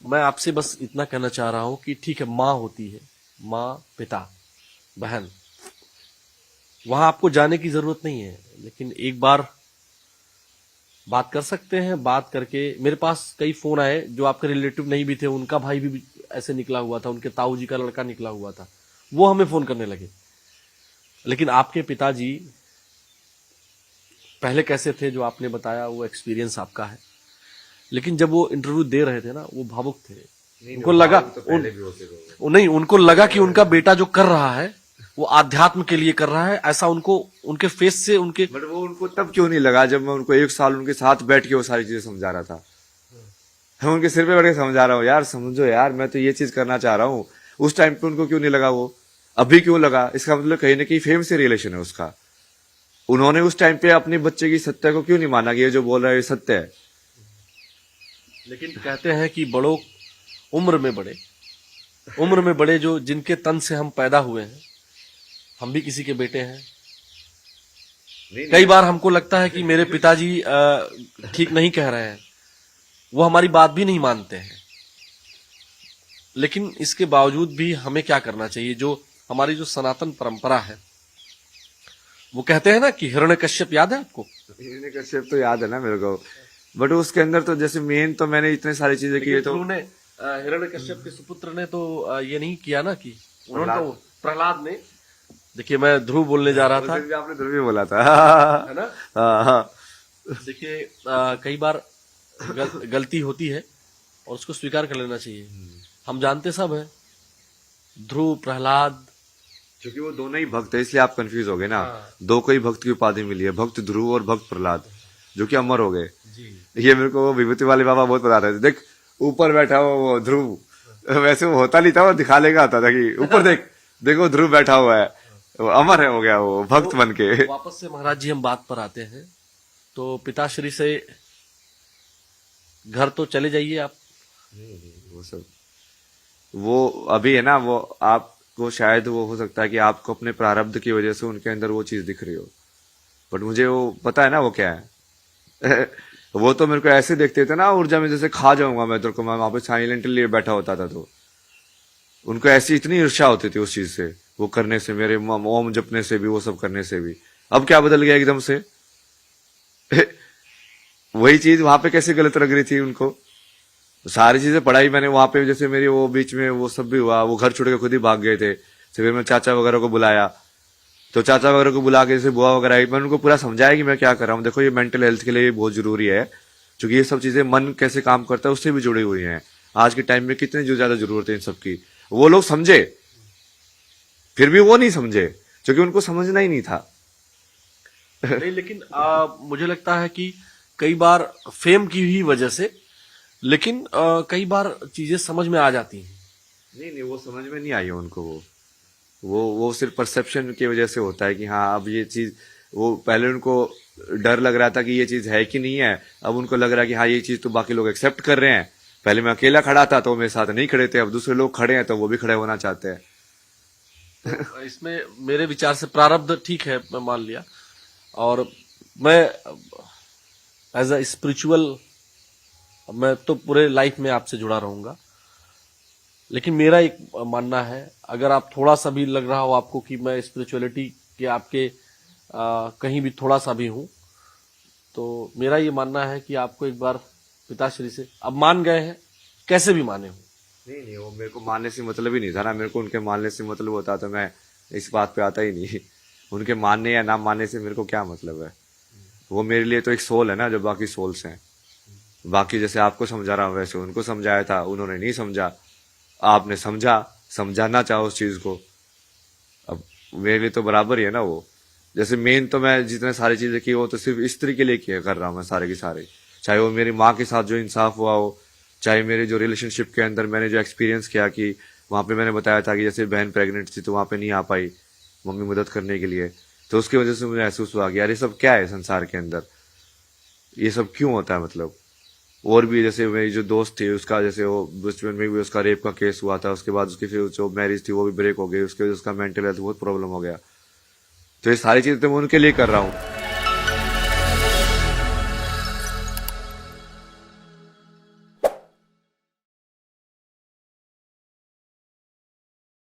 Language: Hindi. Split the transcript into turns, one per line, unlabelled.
मैं आपसे बस इतना कहना चाह रहा हूं कि ठीक है, माँ होती है, माँ, पिता, बहन, वहां आपको जाने की जरूरत नहीं है, लेकिन एक बार बात कर सकते हैं। बात करके मेरे पास कई फोन आए जो आपके रिलेटिव नहीं भी थे, उनका भाई भी ऐसे निकला हुआ था, उनके ताऊ जी का लड़का निकला हुआ था, वो हमें फोन करने लगे। लेकिन आपके पिताजी पहले कैसे थे जो आपने बताया, वो एक्सपीरियंस आपका है, लेकिन जब वो इंटरव्यू दे रहे थे ना, वो भावुक थे। उनको लगा नहीं, उनको लगा कि उनका बेटा जो कर रहा है वो आध्यात्म के लिए कर रहा है, ऐसा उनको उनके फेस से उनके।
बट वो उनको तब क्यों नहीं लगा जब मैं उनको 1 साल उनके साथ बैठ के वो सारी चीजें समझा रहा था। मैं उनके सिर पे बैठ के समझा रहा हूँ, यार समझो यार, मैं तो ये चीज करना चाह रहा हूँ। उस टाइम पे उनको क्यों नहीं लगा, वो अभी क्यों लगा? इसका मतलब कहीं ना कहीं फेम से रिलेशन है उसका। उन्होंने उस टाइम पे अपने बच्चे की सत्य को क्यों नहीं माना कि ये जो बोल रहा है ये सत्य है।
लेकिन कहते हैं कि बड़ों उम्र में बड़े जो जिनके तन से हम पैदा हुए हैं, हम भी किसी के बेटे हैं। कई बार हमको लगता है कि मेरे पिताजी ठीक नहीं कह रहे हैं, वो हमारी बात भी नहीं मानते हैं, लेकिन इसके बावजूद भी हमें क्या करना चाहिए? जो हमारी जो सनातन परंपरा है, वो कहते हैं ना कि हिरण्यकश्यप, याद है आपको?
हिरण्यकश्यप तो याद है ना मेरे को, बट उसके अंदर तो जैसे मेन तो मैंने इतने सारी चीजें की तो
हिरण्यकश्यप के सुपुत्र ने तो ये नहीं किया ना कि उन्होंने तो प्रहलाद ने, देखिए मैं ध्रुव बोलने जा रहा था,
आपने ध्रुव भी बोला था
है ना?
हाँ।
देखिए कई बार गलती होती है और उसको स्वीकार कर लेना चाहिए। हम जानते सब है, ध्रुव, प्रहलाद,
क्योंकि वो दोनों ही भक्त है, इसलिए आप कंफ्यूज हो गए ना।
हाँ।
दो को ही भक्त की उपाधि मिली है, भक्त ध्रुव और भक्त प्रहलाद, जो कि अमर हो गए।
जी।
ये मेरे को विभूति वाले बाबा बहुत बता रहे थे, देख ऊपर बैठा हुआ वो ध्रुव, वैसे वो होता नहीं था, वो दिखा लेगा आता था कि ऊपर देख, देखो ध्रुव बैठा हुआ है, वो अमर है, हो गया वो भक्त
तो
बन के।
वापस से महाराज जी हम बात पर आते हैं, तो पिताश्री से घर तो चले जाइए आप।
वो सब वो अभी है ना, वो आपको शायद वो हो सकता है कि आपको अपने प्रारब्ध की वजह से उनके अंदर वो चीज दिख रही हो, बट मुझे वो पता है ना वो क्या है। वो तो मेरे को ऐसे देखते थे ना, ऊर्जा में जैसे खा जाऊंगा मैं तेरे को, मैं वहां पे साइलेंटली बैठा होता था, तो उनको ऐसी इतनी ईर्ष्या होती थी उस चीज से, वो करने से, मेरे ओम जपने से भी, वो सब करने से भी। अब क्या बदल गया एकदम से? वही चीज वहां पे कैसे गलत लग रही थी उनको? सारी चीजें पढ़ाई मैंने वहां पे, जैसे मेरी वो बीच में वो सब भी हुआ, वो घर छोड़ के खुद ही भाग गए थे, फिर मैं चाचा वगैरह को बुलाया, तो चाचा वगैरह को बुला के जैसे बुआ वगैरह आई, मैंने उनको पूरा समझाया कि मैं क्या कर रहा हूँ, देखो ये मेंटल हेल्थ के लिए बहुत जरूरी है, क्योंकि ये सब चीजें मन कैसे काम करता है उससे भी जुड़ी हुई हैं। आज के टाइम में कितनी जो ज्यादा जरूरत है इन सबकी, वो लोग समझे, फिर भी वो नहीं समझे, क्योंकि उनको समझना ही नहीं था।
नहीं, लेकिन मुझे लगता है कि कई बार फेम की ही वजह से, लेकिन कई बार चीजें समझ में आ जाती हैं।
नहीं, वो समझ में नहीं आई है उनको, वो सिर्फ परसेप्शन की वजह से होता है कि हाँ अब ये चीज, वो पहले उनको डर लग रहा था कि ये चीज है कि नहीं है, अब उनको लग रहा है कि हाँ ये चीज तो बाकी लोग एक्सेप्ट कर रहे हैं। पहले मैं अकेला खड़ा था तो वो मेरे साथ नहीं खड़े थे, अब दूसरे लोग खड़े हैं तो वो भी खड़े होना चाहते हैं।
तो इसमें मेरे विचार से प्रारब्ध ठीक है, मैं मान लिया, और मैं एज अ स्पिरिचुअल, मैं तो पूरे लाइफ में आपसे जुड़ा रहूंगा, लेकिन मेरा एक मानना है, अगर आप थोड़ा सा भी लग रहा हो आपको कि मैं स्पिरिचुअलिटी के आपके कहीं भी थोड़ा सा भी हूं, तो मेरा ये मानना है कि आपको एक बार पिताश्री से, अब मान गए हैं, कैसे भी माने हो।
नहीं, वो मेरे को मानने से मतलब ही नहीं था ना, मेरे को उनके मानने से मतलब होता तो मैं इस बात पे आता ही नहीं। उनके मानने या ना मानने से मेरे को क्या मतलब है? वो मेरे लिए तो एक सोल है ना, जो बाकी सोल्स हैं। बाकी जैसे आपको समझा रहा हूँ वैसे उनको समझाया था, उन्होंने नहीं समझा, आपने समझा, समझाना चाहो उस चीज को, अब मेरे लिए तो बराबर ही है ना वो। जैसे मेन तो मैं जितने सारी चीजें की वो तो सिर्फ स्त्री के लिए किया कर रहा हूँ मैं, सारे की सारे, चाहे वो मेरी माँ के साथ जो इंसाफ हुआ हो, चाहे मेरे जो रिलेशनशिप के अंदर मैंने जो एक्सपीरियंस किया, कि वहां पे मैंने बताया था कि जैसे बहन प्रेग्नेंट थी तो वहां पे नहीं आ पाई मम्मी मदद करने के लिए, तो उसकी वजह से मुझे महसूस हुआ कि यार ये सब क्या है संसार के अंदर, ये सब क्यों होता है मतलब। और भी जैसे मेरी जो दोस्त थी उसका, जैसे वो बचपन में भी उसका रेप का केस हुआ था, उसके बाद उसकी फिर जो मैरिज थी वो भी ब्रेक हो गई, उसके वजह से उसका मेंटल हेल्थ बहुत प्रॉब्लम हो गया। तो ये सारी चीजें तो मैं उनके लिए कर रहा हूँ।